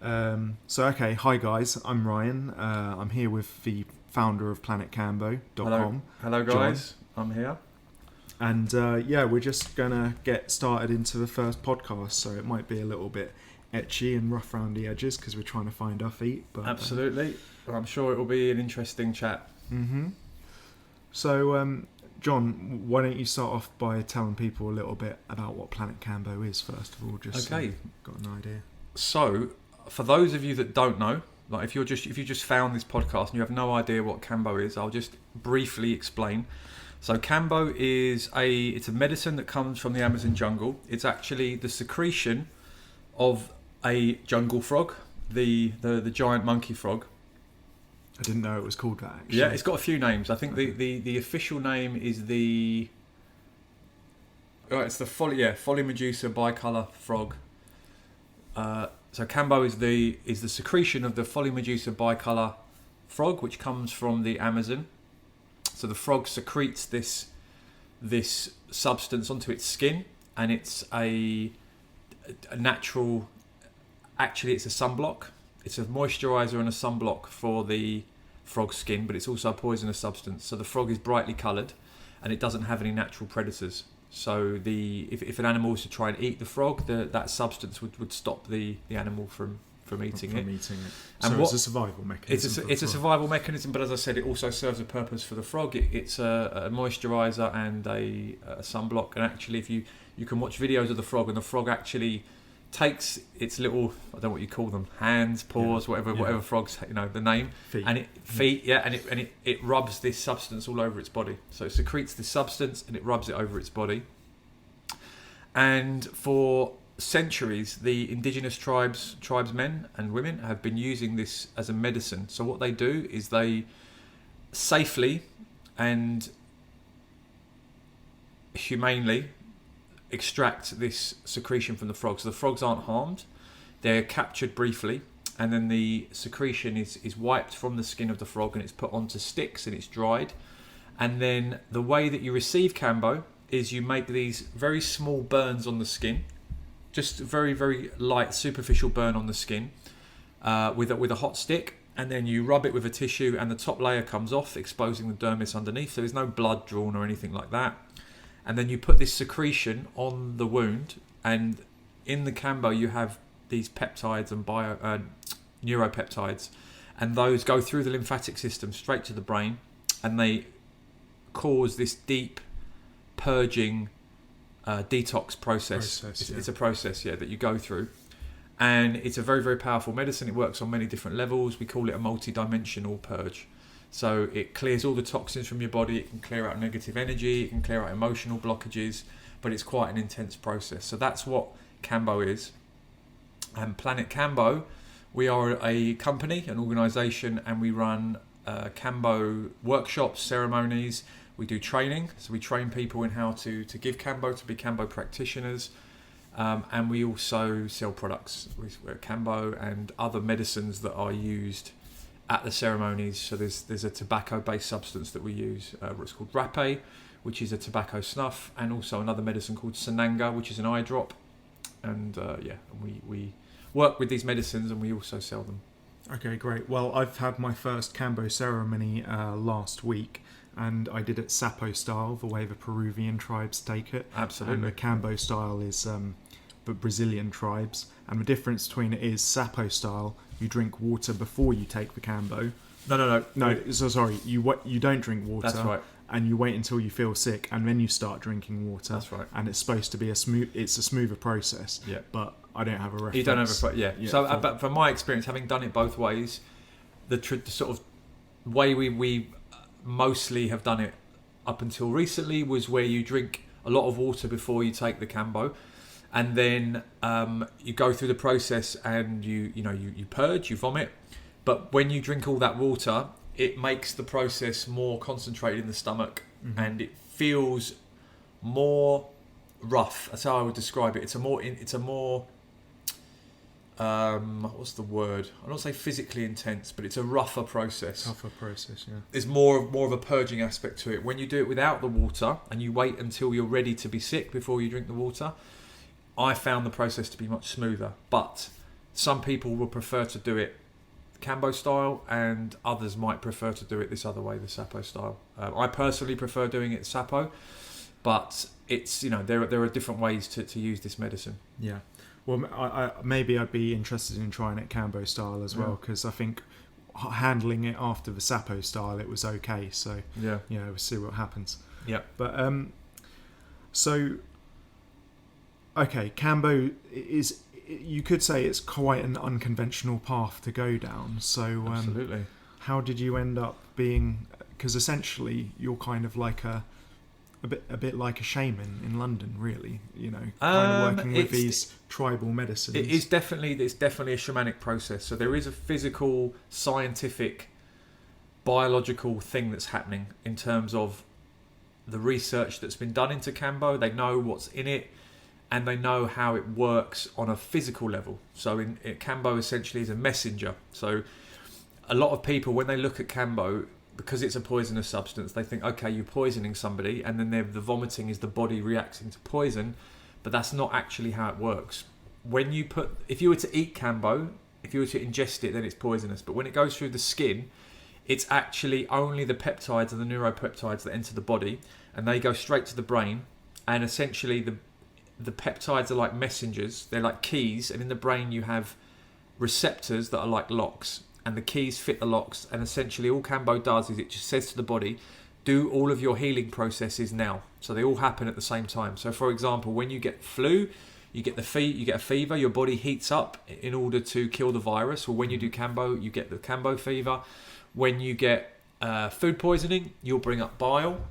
Hi guys, I'm Ryan. I'm here with the founder of planetkambo.com. Hello guys, I'm here. And we're just going to get started into the first podcast, so it might be a little bit etchy and rough around the edges because we're trying to find our feet. But absolutely. I'm sure it will be an interesting chat. Mm-hmm. So, John, why don't you start off by telling people a little bit about what Planet Kambo is, first of all, just okay. So got an idea. So, for those of you that don't know, like if you just found this podcast and you have no idea what Kambo is, I'll just briefly explain. So Kambo is it's a medicine that comes from the Amazon jungle. It's actually the secretion of a jungle frog, the giant monkey frog. I didn't know it was called that, actually. Yeah, it's got a few names. I think the official name is it's the Polymedusa bicolor frog. So Kambo is the secretion of the Polymedusa bicolor frog, which comes from the Amazon. So the frog secretes this substance onto its skin, and it's a natural. Actually, it's a sunblock. It's a moisturizer and a sunblock for the frog's skin, but it's also a poisonous substance. So the frog is brightly coloured, and it doesn't have any natural predators. So if an animal was to try and eat the frog, that substance would stop the animal from eating it. And so it's a survival mechanism. It's a survival mechanism, but as I said, it also serves a purpose for the frog. It's a moisturiser and a sunblock. And actually, if you can watch videos of the frog, and the frog actually takes its little, I don't know what you call them, hands, paws, whatever frogs, the name, feet. And it rubs this substance all over its body. So it secretes this substance and it rubs it over its body. And for centuries, the indigenous tribesmen and women have been using this as a medicine. So what they do is they safely and humanely extract this secretion from the frogs. So the frogs aren't harmed, they're captured briefly, and then the secretion is wiped from the skin of the frog and it's put onto sticks and it's dried. And then the way that you receive Kambo is you make these very small burns on the skin, just very, very light superficial burn on the skin with a hot stick, and then you rub it with a tissue and the top layer comes off, exposing the dermis underneath, so there's no blood drawn or anything like that. And then you put this secretion on the wound, and in the Kambo you have these peptides and neuropeptides, and those go through the lymphatic system straight to the brain, and they cause this deep purging detox process. It's a process that you go through, and it's a very, very powerful medicine. It works on many different levels. We call it a multi-dimensional purge. So it clears all the toxins from your body, it can clear out negative energy, it can clear out emotional blockages, but it's quite an intense process. So that's what Kambo is. And Planet Kambo, we are a company, an organisation, and we run Kambo workshops, ceremonies. We do training, so we train people in how to give Kambo, to be Kambo practitioners. And we also sell products with Kambo and other medicines that are used at the ceremonies. So there's a tobacco-based substance that we use, what's called rapé, which is a tobacco snuff, and also another medicine called sananga, which is an eye drop. And we work with these medicines and we also sell them. Okay, great. Well, I've had my first Kambo ceremony last week, and I did it Sapo style, the way the Peruvian tribes take it. Absolutely. And the Kambo style is the Brazilian tribes. And the difference between it is Sapo style, you drink water before you take the Kambo. No. So sorry, you don't drink water. That's right. And you wait until you feel sick, and then you start drinking water. That's right. And it's supposed to be a smoother process. Yeah. But I don't have a reference. You don't have a So, but from my experience, having done it both ways, the sort of way we mostly have done it up until recently was where you drink a lot of water before you take the Kambo. And then you go through the process and you purge, you vomit. But when you drink all that water, it makes the process more concentrated in the stomach, and it feels more rough. That's how I would describe it. It's a more what's the word? I don't say physically intense, but it's a rougher process. Yeah. There's more of a purging aspect to it. When you do it without the water and you wait until you're ready to be sick before you drink the water, I found the process to be much smoother. But some people will prefer to do it Kambo style, and others might prefer to do it this other way, the Sapo style. I personally prefer doing it Sapo, but it's, there are different ways to use this medicine. Yeah. Well, maybe I'd be interested in trying it Kambo style as well, because I think handling it after the Sapo style, it was okay. So we'll see what happens. Yeah. But so okay, Kambo is. You could say it's quite an unconventional path to go down. So, absolutely. How did you end up being? Because essentially, you're kind of like a bit like a shaman in London, really. Kind of working with these tribal medicines. It's definitely a shamanic process. So there is a physical, scientific, biological thing that's happening in terms of the research that's been done into Kambo. They know what's in it, and they know how it works on a physical level. So Kambo essentially is a messenger. So a lot of people, when they look at Kambo, because it's a poisonous substance, they think, okay, you're poisoning somebody, and then the vomiting is the body reacting to poison, but that's not actually how it works. If you were to eat Kambo, if you were to ingest it, then it's poisonous. But when it goes through the skin, it's actually only the peptides and the neuropeptides that enter the body, and they go straight to the brain, and essentially the peptides are like messengers. They're like keys, and in the brain you have receptors that are like locks, and the keys fit the locks, and essentially all Kambo does is it just says to the body, do all of your healing processes now. So they all happen at the same time. So for example, when you get flu, you get a fever, your body heats up in order to kill the virus. Or when you do Kambo, you get the Kambo fever. When you get food poisoning, you'll bring up bile.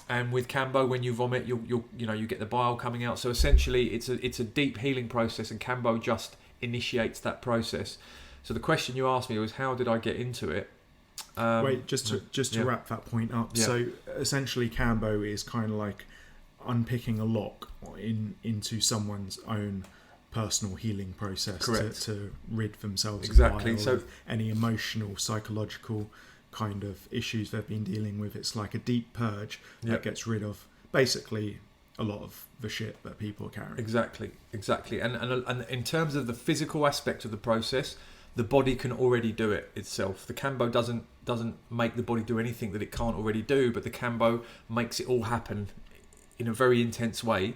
And with Kambo, when you vomit, you get the bile coming out. So essentially, it's a deep healing process, and Kambo just initiates that process. So the question you asked me was, how did I get into it? Wait, just to wrap that point up. Yeah. So essentially, Kambo is kind of like unpicking a lock into someone's own personal healing process to rid themselves of bile, so any emotional, psychological kind of issues they've been dealing with. It's like a deep purge that gets rid of basically a lot of the shit that people are carrying. Exactly. And in terms of the physical aspect of the process, the body can already do it itself. The Kambo doesn't make the body do anything that it can't already do, but the Kambo makes it all happen in a very intense way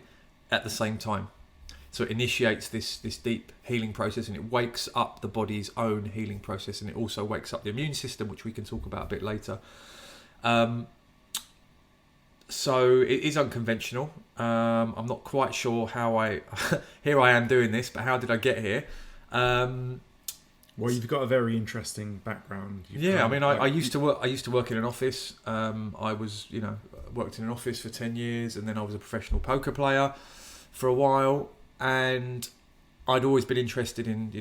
at the same time. So it initiates this deep healing process, and it wakes up the body's own healing process, and it also wakes up the immune system, which we can talk about a bit later. So it is unconventional. I'm not quite sure how here I am doing this, but how did I get here? Well, you've got a very interesting background. I used to work in an office. I was, worked in an office for 10 years, and then I was a professional poker player for a while. And I'd always been interested in,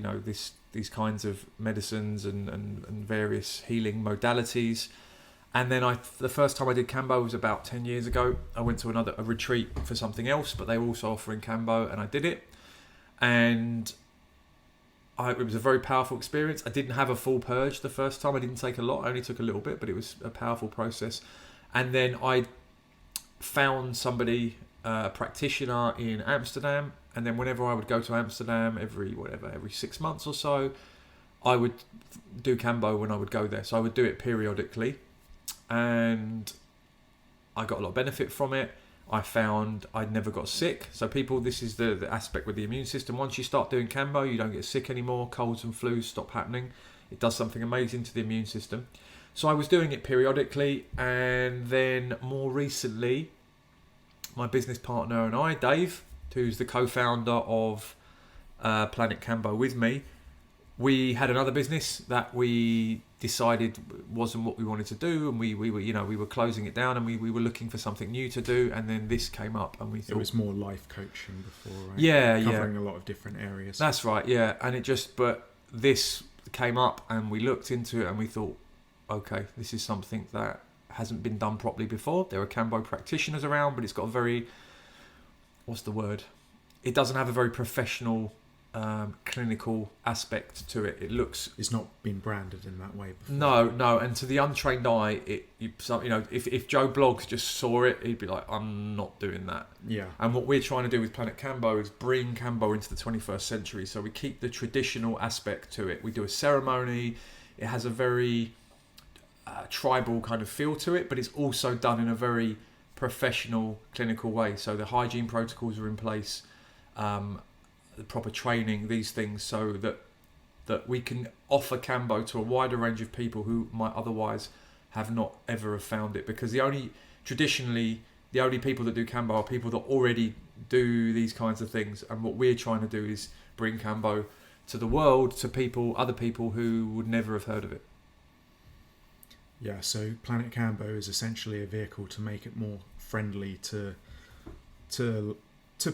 these kinds of medicines and various healing modalities. And then the first time I did Kambo was about 10 years ago. I went to a retreat for something else, but they were also offering Kambo, and I did it. And it was a very powerful experience. I didn't have a full purge the first time. I didn't take a lot. I only took a little bit, but it was a powerful process. And then I found somebody, a practitioner in Amsterdam. And then whenever I would go to Amsterdam, every 6 months or so, I would do Kambo when I would go there. So I would do it periodically, and I got a lot of benefit from it. I found I never got sick. So people, this is the aspect with the immune system. Once you start doing Kambo, you don't get sick anymore. Colds and flus stop happening. It does something amazing to the immune system. So I was doing it periodically, and then more recently, my business partner and I, Dave, who's the co-founder of Planet Kambo with me, we had another business that we decided wasn't what we wanted to do, and we were closing it down, and we were looking for something new to do, and then this came up, and we thought it was more life coaching before, right? Covering a lot of different areas. That's right, yeah. And but this came up, and we looked into it, and we thought, okay, this is something that hasn't been done properly before. There are Kambo practitioners around, but it's got a very, what's the word? It doesn't have a very professional clinical aspect to it. It looks... It's not been branded in that way before. No, and to the untrained eye, if Joe Bloggs just saw it, he'd be like, I'm not doing that. Yeah. And what we're trying to do with Planet Kambo is bring Kambo into the 21st century. So we keep the traditional aspect to it. We do a ceremony. It has a very tribal kind of feel to it, but it's also done in a very professional, clinical way. So the hygiene protocols are in place, the proper training, these things, so that we can offer Kambo to a wider range of people who might otherwise have not ever have found it. Because traditionally, the only people that do Kambo are people that already do these kinds of things. And what we're trying to do is bring Kambo to the world, to other people who would never have heard of it. Yeah, so Planet Kambo is essentially a vehicle to make it more friendly to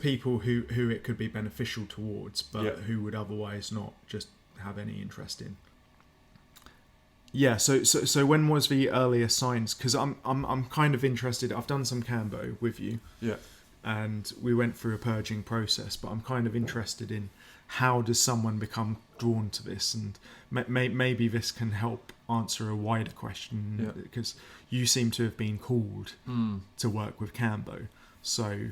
people who it could be beneficial towards, but who would otherwise not just have any interest in. Yeah, so when was the earliest signs? Because I'm kind of interested. I've done some Kambo with you. Yeah. And we went through a purging process, but I'm kind of interested in how does someone become drawn to this, and maybe this can help answer a wider question, because you seem to have been called to work with Kambo. So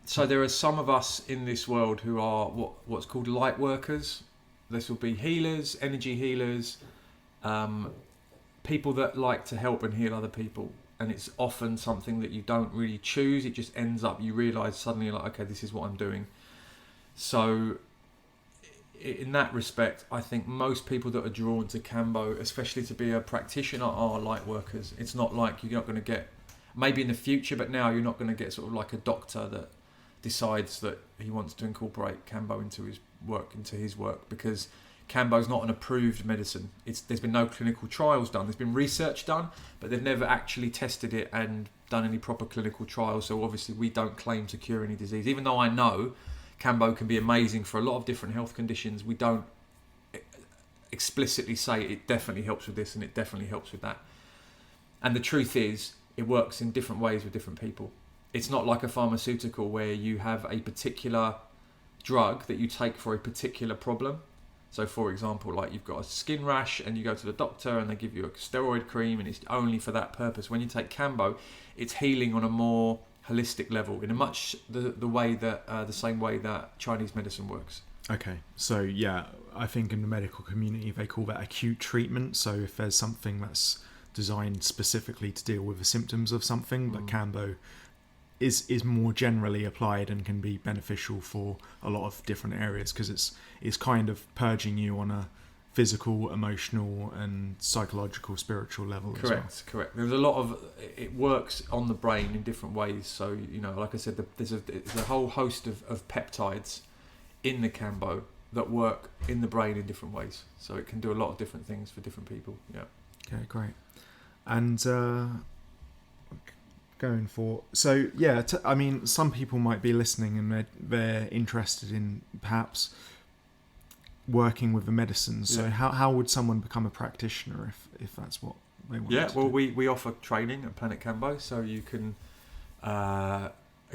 so there are some of us in this world who are what's called light workers. This will be healers, energy healers, people that like to help and heal other people. And it's often something that you don't really choose. It just ends up, you realise suddenly, like, okay, this is what I'm doing. So in that respect, I think most people that are drawn to Kambo, especially to be a practitioner, are light workers. It's not like you're not going to get, maybe in the future, but now you're not going to get sort of like a doctor that decides that he wants to incorporate Kambo into his work, because Kambo's not an approved medicine. There's been no clinical trials done. There's been research done, but they've never actually tested it and done any proper clinical trials. So obviously we don't claim to cure any disease. Even though I know Kambo can be amazing for a lot of different health conditions, we don't explicitly say it definitely helps with this and it definitely helps with that. And the truth is, it works in different ways with different people. It's not like a pharmaceutical where you have a particular drug that you take for a particular problem. So for example, like you've got a skin rash and you go to the doctor and they give you a steroid cream and it's only for that purpose. When you take Kambo, it's healing on a more holistic level, in a much the same way that Chinese medicine works. Okay, so yeah, I think in the medical community they call that acute treatment. So if there's something that's designed specifically to deal with the symptoms of something, but Kambo is more generally applied and can be beneficial for a lot of different areas, because it's kind of purging you on a physical, emotional and psychological, spiritual level. Correct. There's a lot of, it works on the brain in different ways. So, like I said, there's a whole host of peptides in the Kambo that work in the brain in different ways. So it can do a lot of different things for different people. Yeah. Okay, great. And going for, so yeah, I mean, some people might be listening and they're interested in perhaps working with the medicines. So how would someone become a practitioner if that's what they want? Yeah, well, we offer training at Planet Kambo, so you can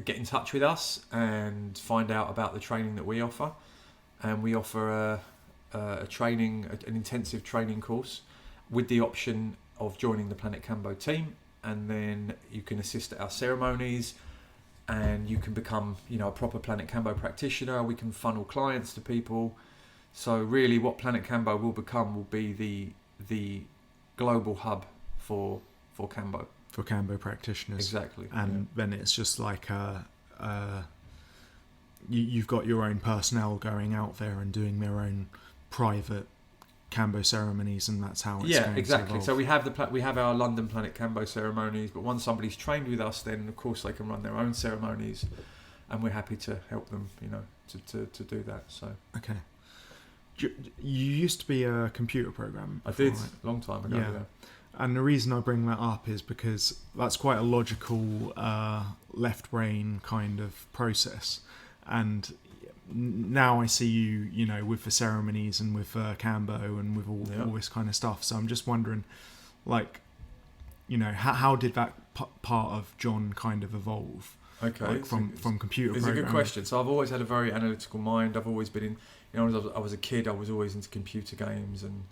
get in touch with us and find out about the training that we offer. And we offer an intensive training course with the option of joining the Planet Kambo team. And then you can assist at our ceremonies, and you can become, a proper Planet Kambo practitioner. We can funnel clients to people. So really, what Planet Kambo will become will be the global hub for Kambo. For Kambo practitioners. Exactly. And then it's just like you've got your own personnel going out there and doing their own private Kambo ceremonies, and that's how it's going exactly. to evolve. So we have our London Planet Kambo ceremonies, but once somebody's trained with us, then of course they can run their own ceremonies, and we're happy to help them, to do that. So okay. You used to be a computer programmer. I did, right? A long time ago. Yeah. And the reason I bring that up is because that's quite a logical left brain kind of process, and now I see you, with the ceremonies and with Kambo and with all this kind of stuff. So I'm just wondering, like, how did that part of John kind of evolve? Okay. like from computer It's programming? a good question. So I've always had a very analytical mind. I've always been in, as I was a kid, I was always into computer games, and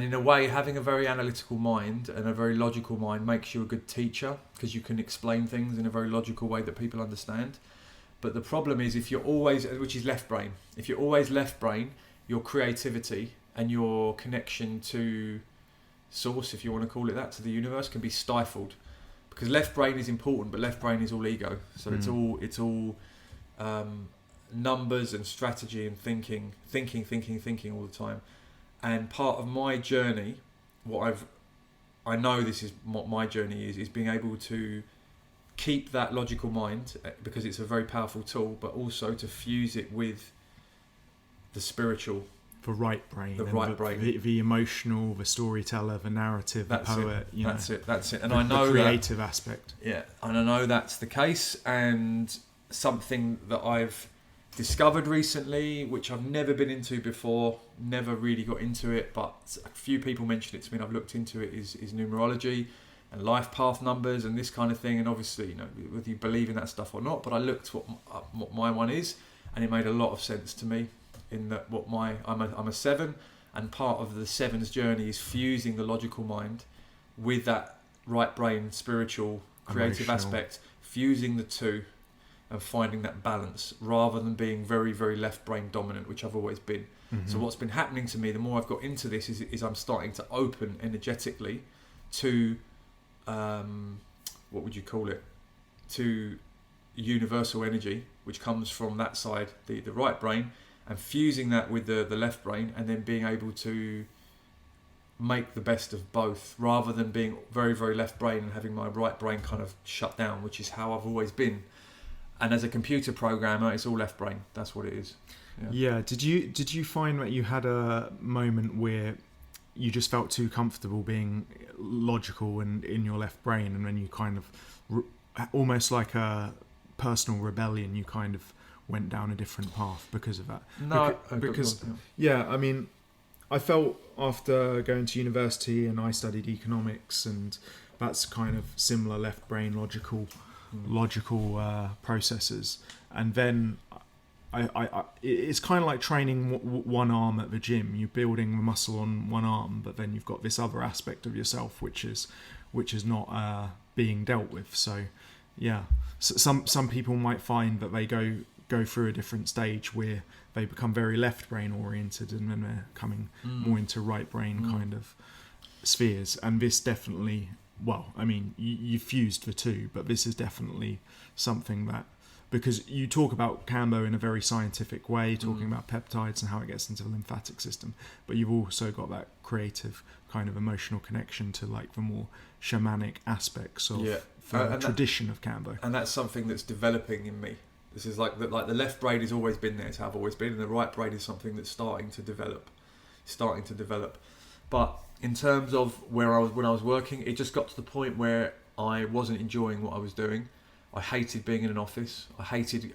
in a way, having a very analytical mind and a very logical mind makes you a good teacher, because you can explain things in a very logical way that people understand. But the problem is, if you're always, which is left brain, if you're always left brain, your creativity and your connection to source, if you want to call it that, to the universe, can be stifled. Because left brain is important, but left brain is all ego. So it's all numbers and strategy and thinking all the time. And part of my journey, I know this is what my journey is being able to keep that logical mind, because it's a very powerful tool, but also to fuse it with the spiritual. The right brain. The emotional, the storyteller, the narrative, the poet. That's it. And I know the creative aspect. Yeah, and I know that's the case. And something that I've discovered recently, which I've never been into before, never really got into it, but a few people mentioned it to me and I've looked into it, is numerology and life path numbers and this kind of thing. And obviously, whether you believe in that stuff or not, but I looked what my one is, and it made a lot of sense to me. In that, I'm a 7, and part of the 7's journey is fusing the logical mind with that right brain, spiritual, creative aspect, fusing the two and finding that balance, rather than being very, very left brain dominant, which I've always been. So what's been happening to me, the more I've got into this, is I'm starting to open energetically to, what would you call it, to universal energy, which comes from that side, the right brain, and fusing that with the left brain, and then being able to make the best of both, rather than being very, very left brain and having my right brain kind of shut down, which is how I've always been. And as a computer programmer, it's all left brain. That's what it is. Yeah. Did you find that you had a moment where you just felt too comfortable being logical and in your left brain, and then you kind of almost like a personal rebellion, you kind of went down a different path because of that? No, because I mean, I felt after going to university, and I studied economics, and that's kind of similar left brain logical processes. And then it's kind of like training one arm at the gym. You're building the muscle on one arm, but then you've got this other aspect of yourself which is not being dealt with. So yeah, so some people might find that they go through a different stage where they become very left brain oriented, and then they're coming more into right brain kind of spheres. And this definitely, well, I mean, you fused the two, but this is definitely something that, because you talk about Kambo in a very scientific way, talking about peptides and how it gets into the lymphatic system, but you've also got that creative kind of emotional connection to like the more shamanic aspects of the tradition of Kambo. And that's something that's developing in me. This is like the left brain has always been there, it's how I've always been, and the right brain is something that's starting to develop. But in terms of when I was working, it just got to the point where I wasn't enjoying what I was doing. I hated being in an office.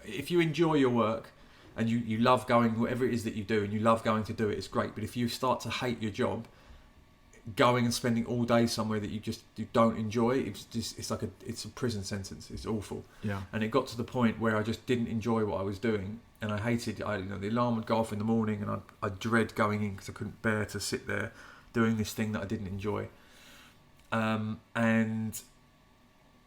If you enjoy your work and you love going, whatever it is that you do, and you love going to do it, it's great. But if you start to hate your job, going and spending all day somewhere that you don't enjoy, it's a prison sentence. It's awful. Yeah. And it got to the point where I just didn't enjoy what I was doing, and I hated. The alarm would go off in the morning, and I'd dread going in because I couldn't bear to sit there doing this thing that I didn't enjoy. And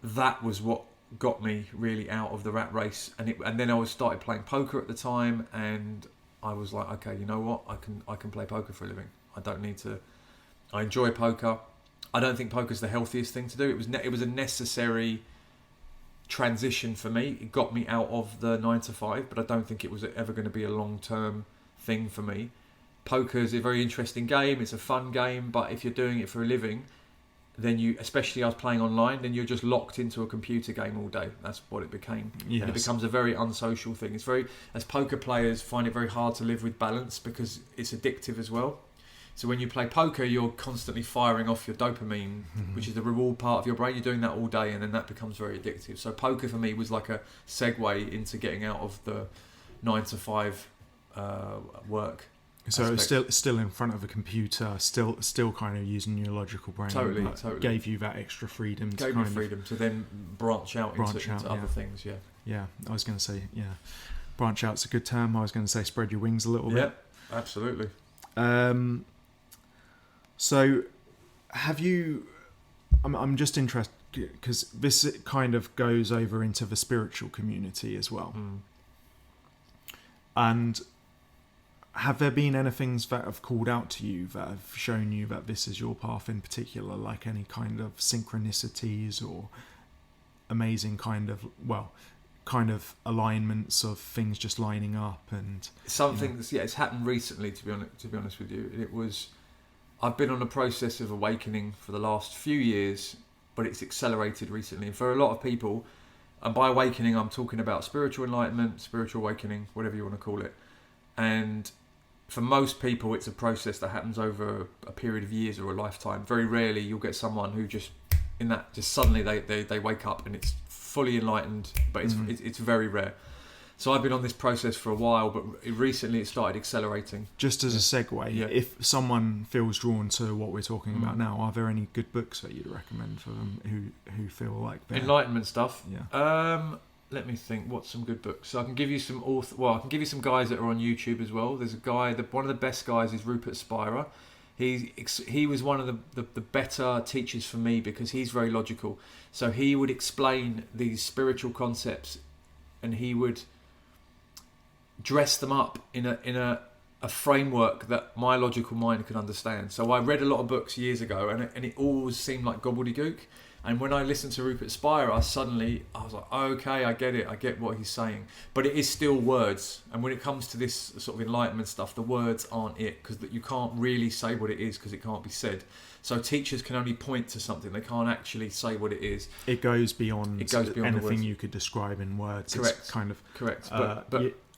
that was what got me really out of the rat race. And then I started playing poker at the time, and I was like, okay, you know what? I can play poker for a living. I don't need to. I enjoy poker. I don't think poker's the healthiest thing to do. It was a necessary transition for me. It got me out of the 9 to 5, but I don't think it was ever going to be a long-term thing for me. Poker is a very interesting game. It's a fun game, but if you're doing it for a living, then especially I was playing online, then you're just locked into a computer game all day. That's what it became. Yes. And it becomes a very unsocial thing. As poker players find it very hard to live with balance because it's addictive as well. So when you play poker, you're constantly firing off your dopamine, which is the reward part of your brain. You're doing that all day, and then that becomes very addictive. So poker for me was like a segue into getting out of the 9 to 5 work. So it was still in front of a computer, still kind of using your logical brain. Totally. Gave you that extra freedom. To then branch out into other things. Yeah. Yeah, I was going to say branch out's a good term. I was going to say spread your wings a little bit. Yeah, absolutely. So, have you? I'm just interested because this kind of goes over into the spiritual community as well. And have there been any things that have called out to you that have shown you that this is your path in particular, like any kind of synchronicities or amazing kind of alignments of things just lining up? And something it's happened recently, to be honest with you. I've been on a process of awakening for the last few years, but it's accelerated recently. And for a lot of people, and by awakening I'm talking about spiritual enlightenment, spiritual awakening, whatever you want to call it. And for most people it's a process that happens over a period of years or a lifetime. Very rarely you'll get someone who just suddenly they wake up and it's fully enlightened, but it's very rare. So I've been on this process for a while, but recently it started accelerating. Just as a segue, if someone feels drawn to what we're talking about now, are there any good books that you'd recommend for them who feel like they're... Enlightenment stuff? Yeah. Let me think. What's some good books? So I can give you some I can give you some guys that are on YouTube as well. There's a guy, one of the best guys is Rupert Spira. He was one of the better teachers for me because he's very logical. So he would explain these spiritual concepts, and he would dress them up in a framework that my logical mind could understand. So I read a lot of books years ago, and it always seemed like gobbledygook. And when I listened to Rupert Spira, I was like, okay, I get it. I get what he's saying. But it is still words. And when it comes to this sort of enlightenment stuff, the words aren't it, because you can't really say what it is because it can't be said. So teachers can only point to something. They can't actually say what it is. It goes beyond anything you could describe in words. Correct. It's kind of... Correct.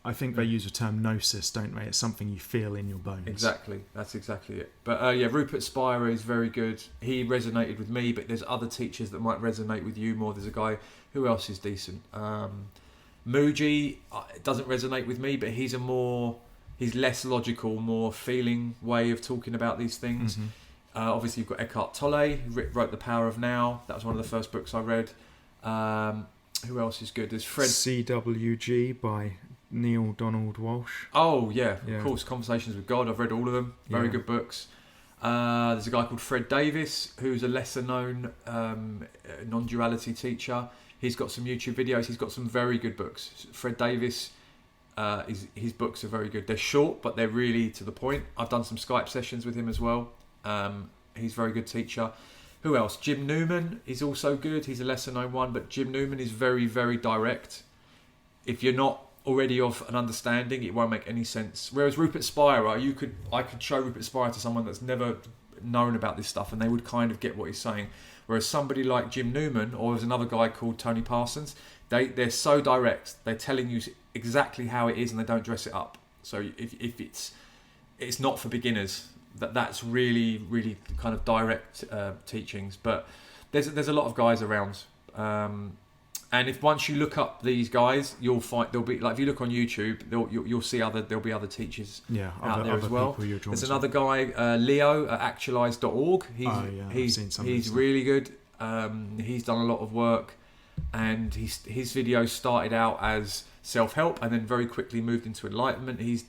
I think they use the term gnosis, don't they? It's something you feel in your bones. Exactly. That's exactly it. But Rupert Spira is very good. He resonated with me, but there's other teachers that might resonate with you more. There's a guy, who else is decent? Muji, it doesn't resonate with me, but he's less logical, more feeling way of talking about these things. Obviously you've got Eckhart Tolle, who wrote The Power of Now. That was one of the first books I read. Who else is good? There's Fred... CWG by Neil Donald Walsh. Oh, yeah, of course. Conversations with God. I've read all of them. Very good books. There's a guy called Fred Davis, who's a lesser known non-duality teacher. He's got some YouTube videos. He's got some very good books. Fred Davis, his books are very good. They're short, but they're really to the point. I've done some Skype sessions with him as well. He's a very good teacher. Who else? Jim Newman is also good. He's a lesser known one, but Jim Newman is very, very direct. If you're not already of an understanding, it won't make any sense. Whereas Rupert Spira, I could show Rupert Spira to someone that's never known about this stuff, and they would kind of get what he's saying. Whereas somebody like Jim Newman, or there's another guy called Tony Parsons, they're so direct. They're telling you exactly how it is, and they don't dress it up. So if it's not for beginners. That's really, really kind of direct teachings. But there's a lot of guys around. And if once you look up these guys, you'll find there'll be, like, if you look on YouTube, you'll see there'll be other teachers out there as well. There's another guy, Leo at actualize.org. He's really good. He's done a lot of work, and his videos started out as self-help and then very quickly moved into enlightenment. He's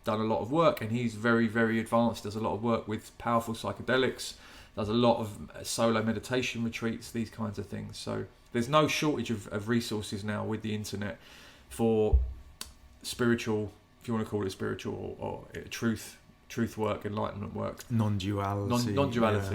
done a lot of work, and he's very, very advanced. Does a lot of work with powerful psychedelics, does a lot of solo meditation retreats, these kinds of things. So there's no shortage of resources now with the internet for spiritual, if you want to call it spiritual, or truth work, enlightenment work, non-duality.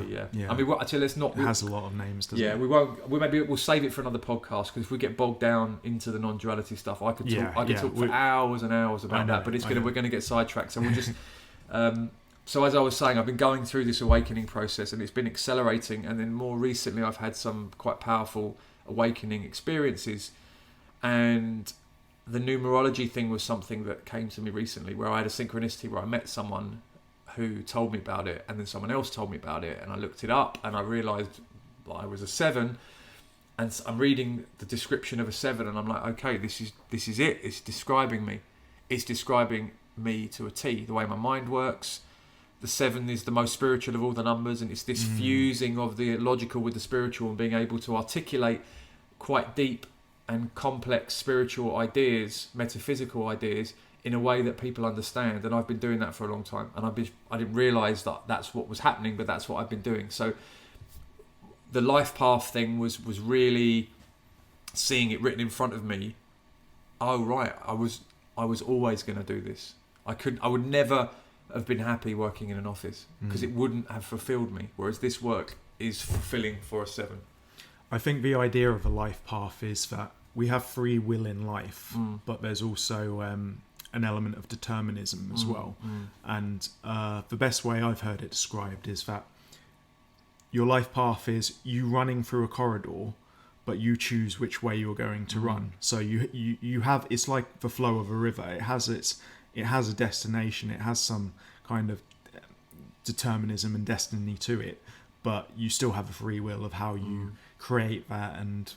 Yeah. I mean, actually, let's not. It has a lot of names, doesn't it? Yeah, we won't. We'll save it for another podcast, because if we get bogged down into the non-duality stuff, I could talk for hours and hours about that. But we're going to get sidetracked. So we'll just. So as I was saying, I've been going through this awakening process, and it's been accelerating. And then more recently, I've had some quite powerful awakening experiences, and the numerology thing was something that came to me recently, where I had a synchronicity where I met someone who told me about it, and then someone else told me about it, and I looked it up, and I realised I was a 7, and I'm reading the description of a 7, and I'm like, okay, this is it. It's describing me. It's describing me to a T. The way my mind works. The 7 is the most spiritual of all the numbers, and it's this fusing of the logical with the spiritual and being able to articulate quite deep and complex spiritual ideas, metaphysical ideas, in a way that people understand. And I've been doing that for a long time, and I didn't realise that that's what was happening, but that's what I've been doing. So the life path thing was really seeing it written in front of me. Oh right, I was always going to do this. I would never have been happy working in an office because it wouldn't have fulfilled me, whereas this work is fulfilling for a 7. I think the idea of a life path is that we have free will in life, but there's also an element of determinism as well. And the best way I've heard it described is that your life path is you running through a corridor, but you choose which way you're going to run. So you have, it's like the flow of a river. It has a destination. It has some kind of determinism and destiny to it, but you still have a free will of how you create that and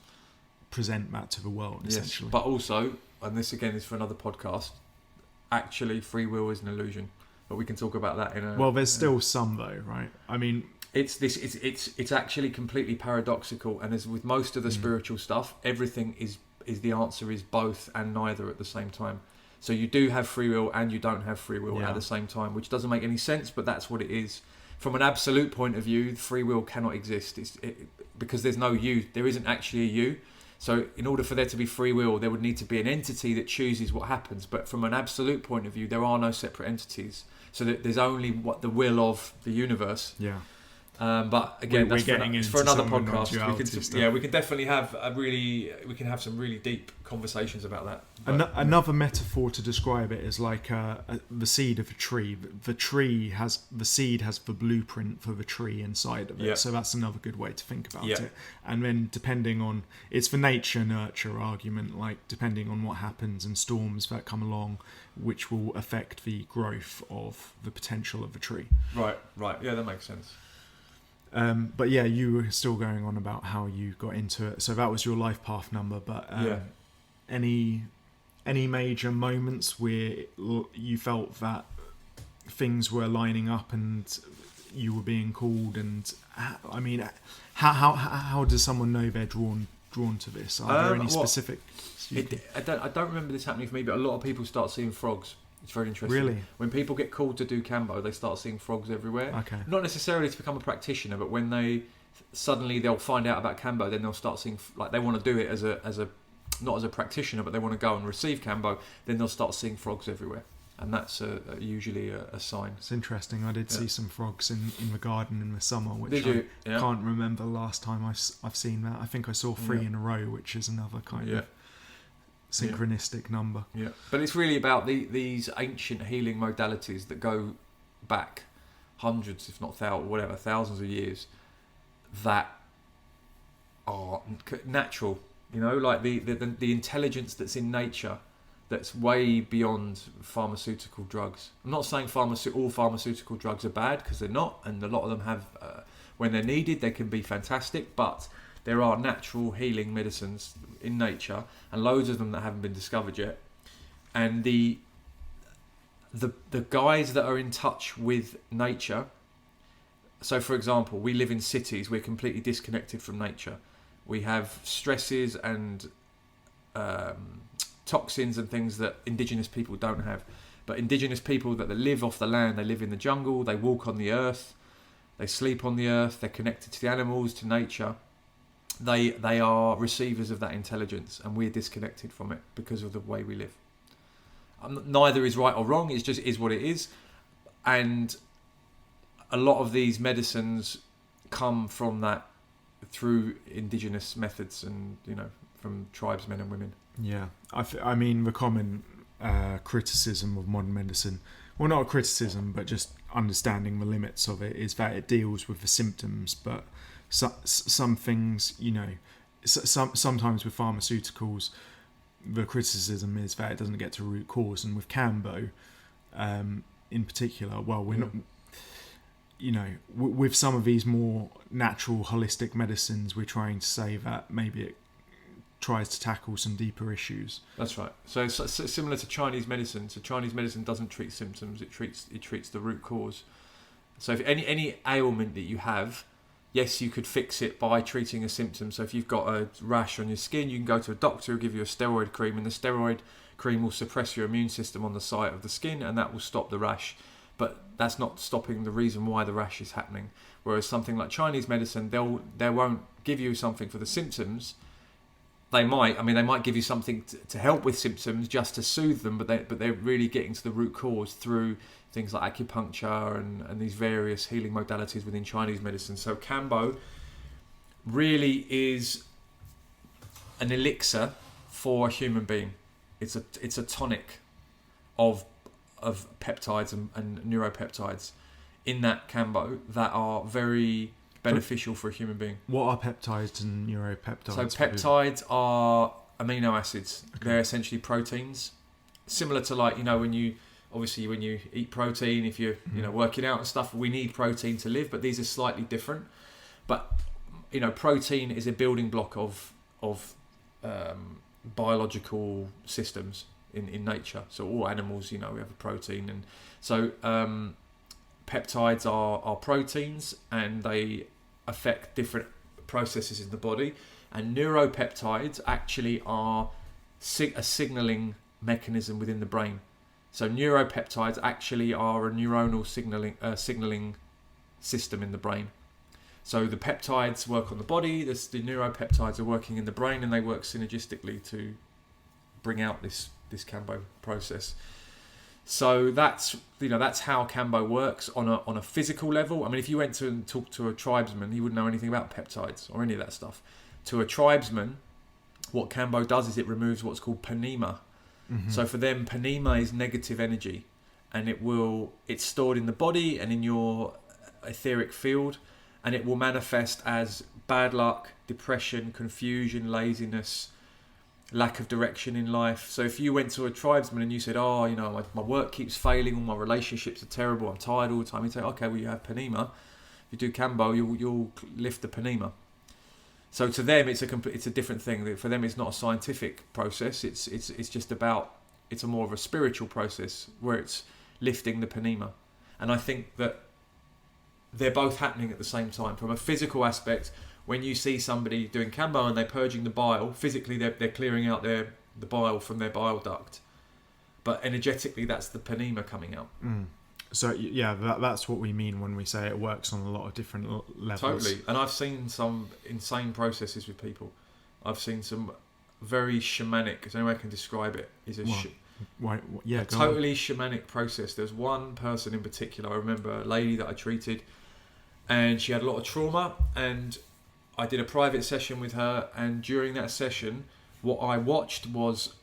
present that to the world, essentially. Yes, but also, and this again is for another podcast, actually free will is an illusion, but we can talk about that in a... Well, there's still some though, right? I mean... It's actually completely paradoxical, and as with most of the spiritual stuff, everything is the answer is both and neither at the same time. So you do have free will and you don't have free will at the same time, which doesn't make any sense, but that's what it is. From an absolute point of view, free will cannot exist. Because there's no you. There isn't actually a you. So in order for there to be free will, there would need to be an entity that chooses what happens. But from an absolute point of view, there are no separate entities. So there's only what the will of the universe. Yeah. But again, that's for another podcast. We can definitely have some really deep conversations about that. Another metaphor to describe it is like the seed of a tree. The seed has the blueprint for the tree inside of it. Yeah. So that's another good way to think about it. And then depending on, it's the nature nurture argument, like depending on what happens and storms that come along, which will affect the growth of the potential of the tree. Right. Yeah, that makes sense. But yeah, you were still going on about how you got into it. So that was your life path number. But any major moments where you felt that things were lining up and you were being called? And I mean, how does someone know they're drawn to this? Are there any specific? I don't remember this happening for me, but a lot of people start seeing frogs. It's very interesting. Really? When people get called to do Kambo, they start seeing frogs everywhere. Okay. Not necessarily to become a practitioner, but when they'll find out about Kambo, then they'll start seeing, like they want to do it as a not as a practitioner, but they want to go and receive Kambo, then they'll start seeing frogs everywhere. And that's usually a sign. It's interesting. I did see some frogs in the garden in the summer, which I can't remember the last time I've seen that. I think I saw 3 in a row, which is another kind of synchronistic number. Yeah, but it's really about these ancient healing modalities that go back hundreds, if not thousands of years, that are natural. You know, like the intelligence that's in nature, that's way beyond pharmaceutical drugs. I'm not saying all pharmaceutical drugs are bad, because they're not, and a lot of them have, when they're needed, they can be fantastic, but there are natural healing medicines in nature, and loads of them that haven't been discovered yet. And the guys that are in touch with nature, so for example, we live in cities, we're completely disconnected from nature. We have stresses and toxins and things that indigenous people don't have. But indigenous people that live off the land, they live in the jungle, they walk on the earth, they sleep on the earth, they're connected to the animals, to nature. They are receivers of that intelligence, and we're disconnected from it because of the way we live. Neither is right or wrong, it just is what it is. And a lot of these medicines come from that, through indigenous methods, and from tribesmen and women. Yeah, I mean the common criticism of modern medicine, well, not a criticism, but just understanding the limits of it, is that it deals with the symptoms, but some things, sometimes with pharmaceuticals, the criticism is that it doesn't get to root cause. And with Kambo, in particular, well, we're not, with some of these more natural holistic medicines, we're trying to say that maybe it tries to tackle some deeper issues. That's right. So it's similar to Chinese medicine. So Chinese medicine doesn't treat symptoms; it treats the root cause. So if any ailment that you have, yes, you could fix it by treating a symptom. So if you've got a rash on your skin, you can go to a doctor who'll give you a steroid cream, and the steroid cream will suppress your immune system on the site of the skin, and that will stop the rash. But that's not stopping the reason why the rash is happening. Whereas something like Chinese medicine, they won't give you something for the symptoms. They might give you something to help with symptoms, just to soothe them, but they're really getting to the root cause through things like acupuncture and these various healing modalities within Chinese medicine. So Kambo really is an elixir for a human being. It's a tonic of peptides and neuropeptides in that Kambo that are very beneficial for a human being. What are peptides and neuropeptides? So peptides are amino acids. Okay. They're essentially proteins, similar to when you eat protein, if you're working out and stuff, we need protein to live, but these are slightly different. But protein is a building block of biological systems in nature. So all animals, we have a protein, and so peptides are proteins, and they affect different processes in the body. And neuropeptides actually are a signaling mechanism within the brain. So neuropeptides actually are a neuronal signaling system in the brain. So the peptides work on the body, the neuropeptides are working in the brain, and they work synergistically to bring out this Kambo process. So that's how Kambo works on a physical level. I mean, if you went to and talk to a tribesman, he wouldn't know anything about peptides or any of that stuff. To a tribesman, what Kambo does is it removes what's called panema. Mm-hmm. So for them, panema is negative energy, and it's stored in the body and in your etheric field, and it will manifest as bad luck, depression, confusion, laziness, lack of direction in life. So if you went to a tribesman and you said, my work keeps failing, all my relationships are terrible, I'm tired all the time, he'd say, okay, well, you have panema. If you do Kambo, you'll lift the panema. So to them, it's a different thing. For them, it's not a scientific process. It's a more of a spiritual process where it's lifting the panema. And I think that they're both happening at the same time. From a physical aspect, when you see somebody doing Kambo and they're purging the bile, physically they're clearing out the bile from their bile duct. But energetically, that's the panema coming out. Mm. So yeah, that's what we mean when we say it works on a lot of different levels. Totally. And I've seen some insane processes with people. I've seen some very shamanic, is the only way I can describe it, is a totally shamanic process. There's one person in particular, I remember a lady that I treated, and she had a lot of trauma, and I did a private session with her, and during that session, what I watched was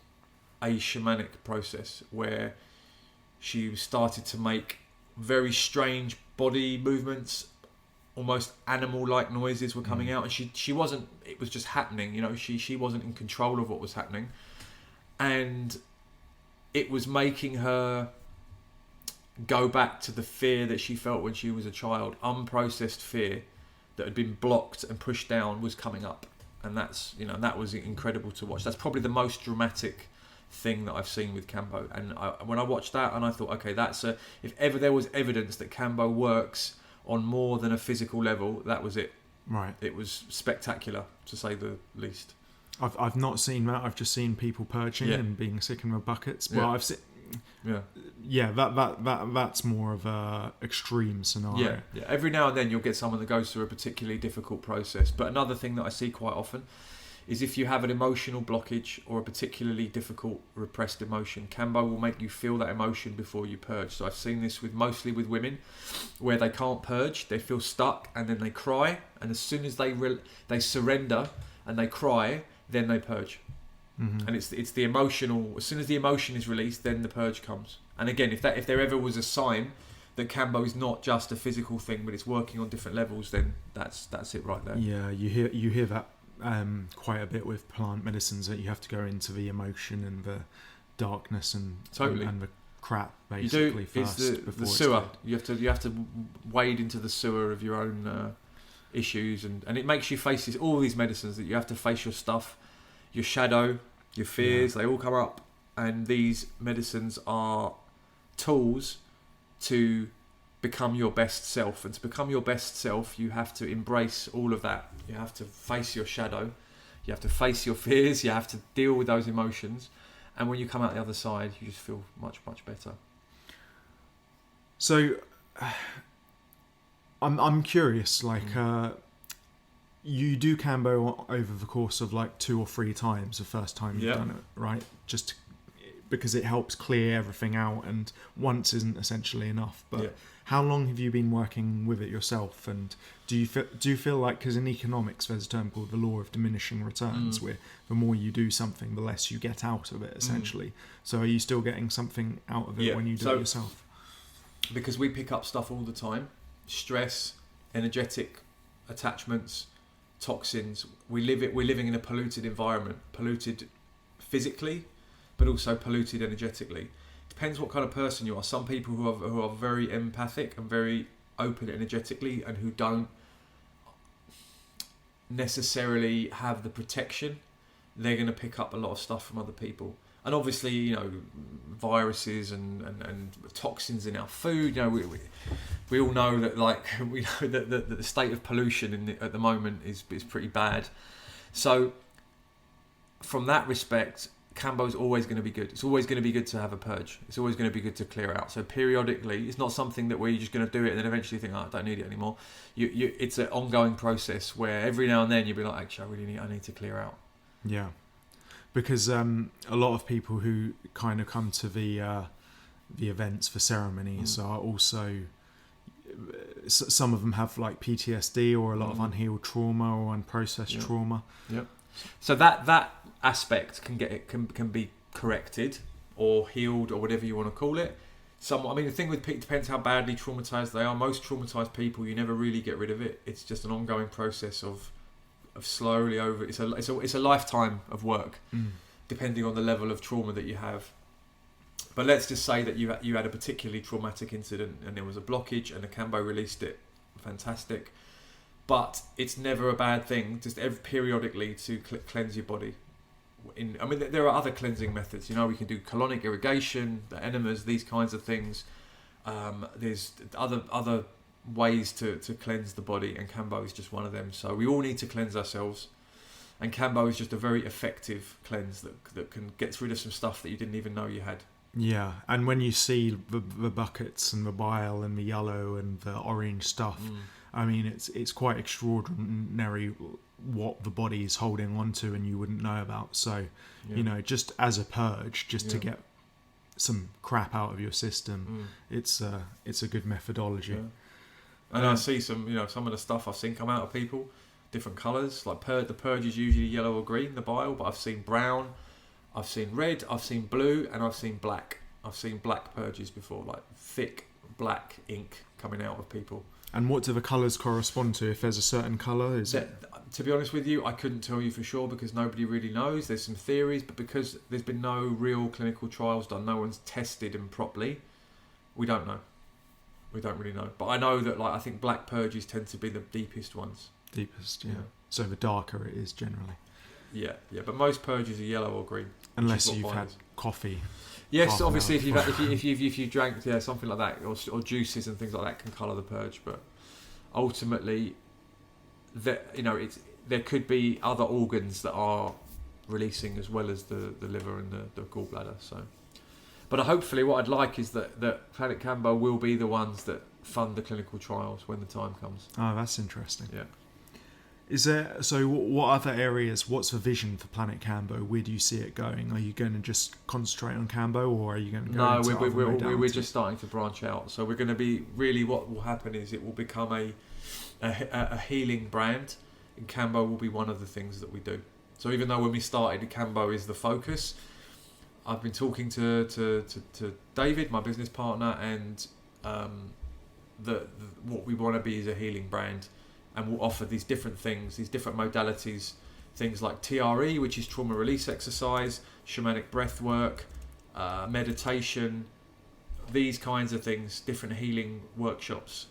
a shamanic process where she started to make very strange body movements, almost animal-like noises were coming out, and she wasn't, it was just happening, she wasn't in control of what was happening, and it was making her go back to the fear that she felt when she was a child. Unprocessed fear that had been blocked and pushed down was coming up, and that was incredible to watch. That's probably the most dramatic thing that I've seen with Kambo, and when I watched that, and I thought, okay, if ever there was evidence that Kambo works on more than a physical level, that was it. Right. It was spectacular, to say the least. I've not seen that. I've just seen people purging and being sick in their buckets. Well, I've seen. Yeah, that's more of a extreme scenario. Yeah. Every now and then you'll get someone that goes through a particularly difficult process. But another thing that I see quite often is if you have an emotional blockage or a particularly difficult repressed emotion, Kambo will make you feel that emotion before you purge. So I've seen this mostly with women, where they can't purge, they feel stuck, and then they cry, and as soon as they surrender and they cry, then they purge. Mm-hmm. And it's the emotional. As soon as the emotion is released, then the purge comes. And again, if there ever was a sign that Kambo is not just a physical thing, but it's working on different levels, then that's it right there. Yeah, you hear that quite a bit with plant medicines, that you have to go into the emotion and the darkness and the crap basically first. It's the sewer. You have to wade into the sewer of your own issues, and it makes you face all these medicines that you have to face your stuff. your shadow, your fears, they all come up. And these medicines are tools to become your best self. And to become your best self, you have to embrace all of that. You have to face your shadow. You have to face your fears. You have to deal with those emotions. And when you come out the other side, you just feel much, much better. So, I'm curious, like, you do Kambo over the course of like 2 or 3 times the first time you've done it, right? Just because it helps clear everything out, and once isn't essentially enough. But how long have you been working with it yourself? And do you feel like, because in economics there's a term called the law of diminishing returns, where the more you do something, the less you get out of it, essentially. So are you still getting something out of it when you do it yourself? Because we pick up stuff all the time: stress, energetic attachments, toxins. We're living in a polluted environment, polluted physically, but also polluted energetically. Depends what kind of person you are. Some people who are very empathic and very open energetically, and who don't necessarily have the protection, they're going to pick up a lot of stuff from other people. And obviously, you know, viruses and toxins in our food. You know, we all know that, like, we know that the state of pollution at the moment is pretty bad. So from that respect, Kambo is always going to be good. It's always going to be good to have a purge. It's always going to be good to clear out. So periodically, it's not something that where you're just going to do it and then eventually think, oh, I don't need it anymore. It's an ongoing process where every now and then you'll be like, actually, I need to clear out. Yeah. Because a lot of people who kind of come to the events for ceremonies are also, some of them have like PTSD or a lot of unhealed trauma or unprocessed trauma. Yep. So that aspect can be corrected or healed or whatever you want to call it. The thing with people depends how badly traumatized they are. Most traumatized people, you never really get rid of it. It's just an ongoing process of slowly over. It's a lifetime of work, depending on the level of trauma that you have. But let's just say that you had a particularly traumatic incident and there was a blockage and the Kambo released it. Fantastic. But it's never a bad thing, just periodically to cleanse your body. There are other cleansing methods. You know, we can do colonic irrigation, the enemas, these kinds of things. There's other ways to cleanse the body, and Kambo is just one of them. So we all need to cleanse ourselves, and Kambo is just a very effective cleanse that can get rid of some stuff that you didn't even know you had. Yeah, and when you see the buckets and the bile and the yellow and the orange stuff, I mean, it's quite extraordinary what the body is holding on to and you wouldn't know about. So, you know, just as a purge, to get some crap out of your system, it's a good methodology. Yeah. And I see some of the stuff I've seen come out of people, different colours. Like the purge is usually yellow or green, the bile, but I've seen brown, I've seen red, I've seen blue, and I've seen black. I've seen black purges before, like thick black ink coming out of people. And what do the colours correspond to? If there's a certain colour, to be honest with you, I couldn't tell you for sure because nobody really knows. There's some theories, but because there's been no real clinical trials done, no one's tested them properly, we don't know. We don't really know. But I know that, like, I think black purges tend to be the deepest ones. Deepest, yeah. So the darker it is generally. Yeah. But most purges are yellow or green. Unless you've had coffee. Yes, obviously, if you drank something like that, or juices and things like that can colour the purge. But ultimately, there could be other organs that are releasing as well as the liver and the gallbladder. So, but hopefully, what I'd like is that Planet Kambo will be the ones that fund the clinical trials when the time comes. Oh, that's interesting. Yeah. What other areas, what's the vision for Planet Kambo? Where do you see it going? Are you going to just concentrate on Kambo, or are you going to go into other modalities? We're just starting to branch out. So we're going to be, really what will happen is it will become a healing brand, and Kambo will be one of the things that we do. So even though when we started, Kambo is the focus, I've been talking to David, my business partner, and what we want to be is a healing brand. And we'll offer these different things, these different modalities, things like TRE, which is trauma release exercise, shamanic breath work, meditation, these kinds of things, different healing workshops,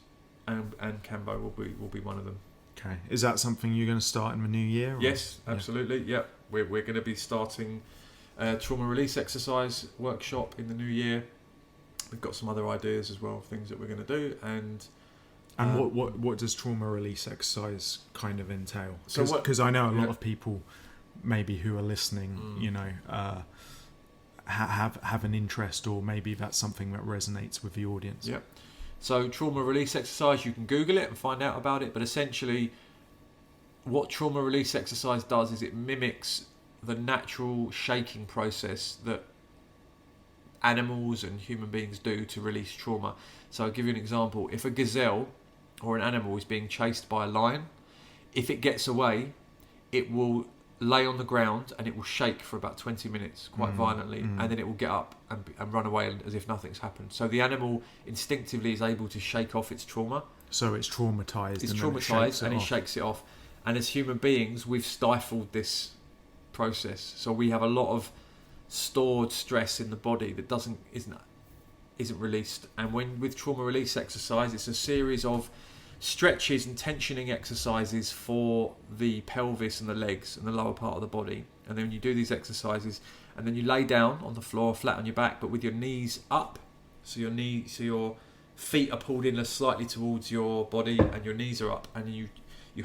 and Kambo will be one of them. Okay, is that something you're going to start in the new year? Yes, absolutely. Yeah, we're going to be starting a trauma release exercise workshop in the new year. We've got some other ideas as well, things that we're going to do, and what does trauma release exercise kind of entail? So because I know a lot of people maybe who are listening, you know, have an interest, or maybe that's something that resonates with the audience. Yeah. So trauma release exercise, you can Google it and find out about it, but essentially what trauma release exercise does is it mimics the natural shaking process that animals and human beings do to release trauma. So I'll give you an example. If a gazelle or an animal is being chased by a lion, if it gets away, it will lay on the ground and it will shake for about 20 minutes quite violently, and then it will get up and run away as if nothing's happened. So the animal instinctively is able to shake off its trauma. So it's traumatized. It shakes it off. And as human beings, we've stifled this process. So we have a lot of stored stress in the body that isn't released. And with trauma release exercise, it's a series of stretches and tensioning exercises for the pelvis and the legs and the lower part of the body. And then you do these exercises, and then you lay down on the floor flat on your back, but with your knees up. So your feet are pulled in slightly towards your body, and your knees are up, and you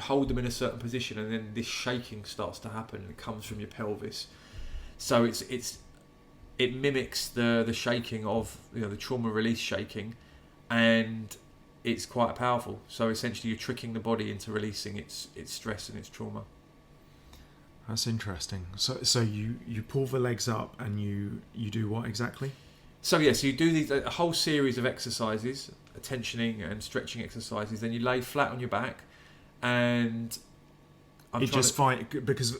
hold them in a certain position, and then this shaking starts to happen, and it comes from your pelvis. So it mimics the shaking of, you know, the trauma release shaking, and it's quite powerful. So essentially you're tricking the body into releasing its stress and its trauma. That's interesting. So you pull the legs up and you do what exactly? So you do a whole series of exercises, tensioning and stretching exercises. Then you lay flat on your back, and because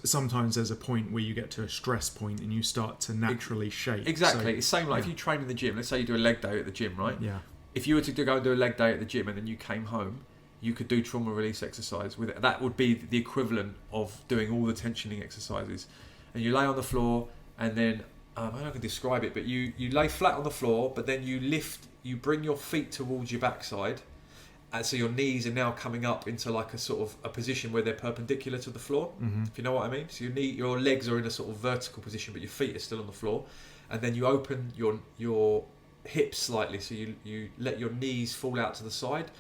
sometimes there's a point where you get to a stress point and you start to naturally shake. Exactly. So, it's the same like if you train in the gym. Let's say you do a leg day at the gym, right? Yeah. If you were to go and do a leg day at the gym and then you came home, you could do trauma release exercise with it. That would be the equivalent of doing all the tensioning exercises. And you lay on the floor, and then I don't know if I can describe it, but you lay flat on the floor, but then you bring your feet towards your backside, and so your knees are now coming up into like a sort of a position where they're perpendicular to the floor, if you know what I mean. So your legs are in a sort of vertical position, but your feet are still on the floor, and then you open your hips slightly, so you let your knees fall out to the side,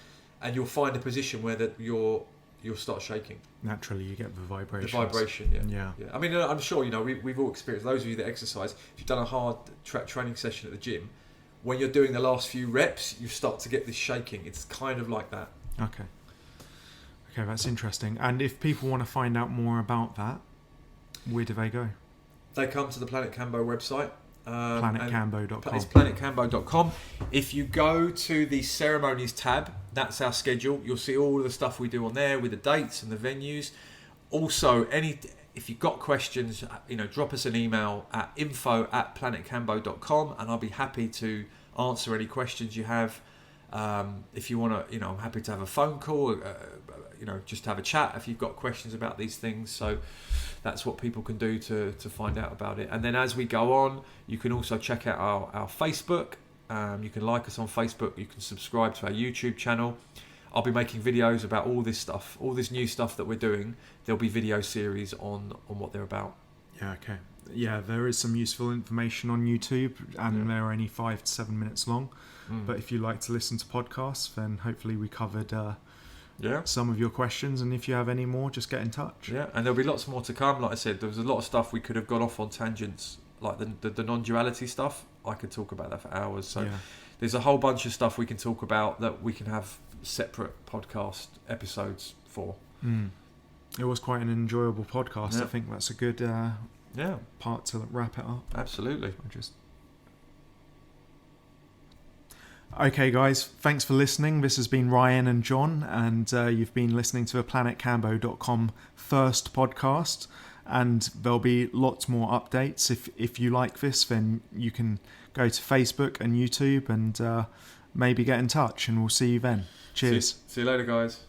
and you'll find a position where you'll start shaking. Naturally, you get the vibration. The vibration, yeah. I mean, I'm sure, you know, we've all experienced, those of you that exercise, if you've done a hard training session at the gym, when you're doing the last few reps, you start to get this shaking. It's kind of like that. Okay, that's interesting. And if people want to find out more about that, where do they go? They come to the Planet Kambo website. PlanetKambo.com. It's PlanetKambo.com. If you go to the ceremonies tab, that's our schedule. You'll see all of the stuff we do on there with the dates and the venues. Also, if you've got questions, you know, drop us an email at info@planetkambo.com, and I'll be happy to answer any questions you have. If you want to, you know, I'm happy to have a phone call, you know, just have a chat if you've got questions about these things. So that's what people can do to find out about it. And then as we go on, you can also check out our Facebook. You can like us on Facebook. You can subscribe to our YouTube channel. I'll be making videos about all this stuff, all this new stuff that we're doing. There'll be video series on what they're about. Yeah, okay. Yeah, there is some useful information on YouTube, and they're only 5 to 7 minutes long. But if you like to listen to podcasts, then hopefully we covered some of your questions. And if you have any more, just get in touch. Yeah, and there'll be lots more to come. Like I said, there was a lot of stuff we could have got off on tangents, like the non-duality stuff. I could talk about that for hours. So there's a whole bunch of stuff we can talk about that we can have separate podcast episodes for. It was quite an enjoyable podcast. I think that's a good part to wrap it up. Absolutely. Okay, guys, thanks for listening. This has been Ryan and John, and you've been listening to a PlanetKambo.com first podcast, and there'll be lots more updates. If you like this, then you can go to Facebook and YouTube and maybe get in touch, and we'll see you then. Cheers. See you later, guys.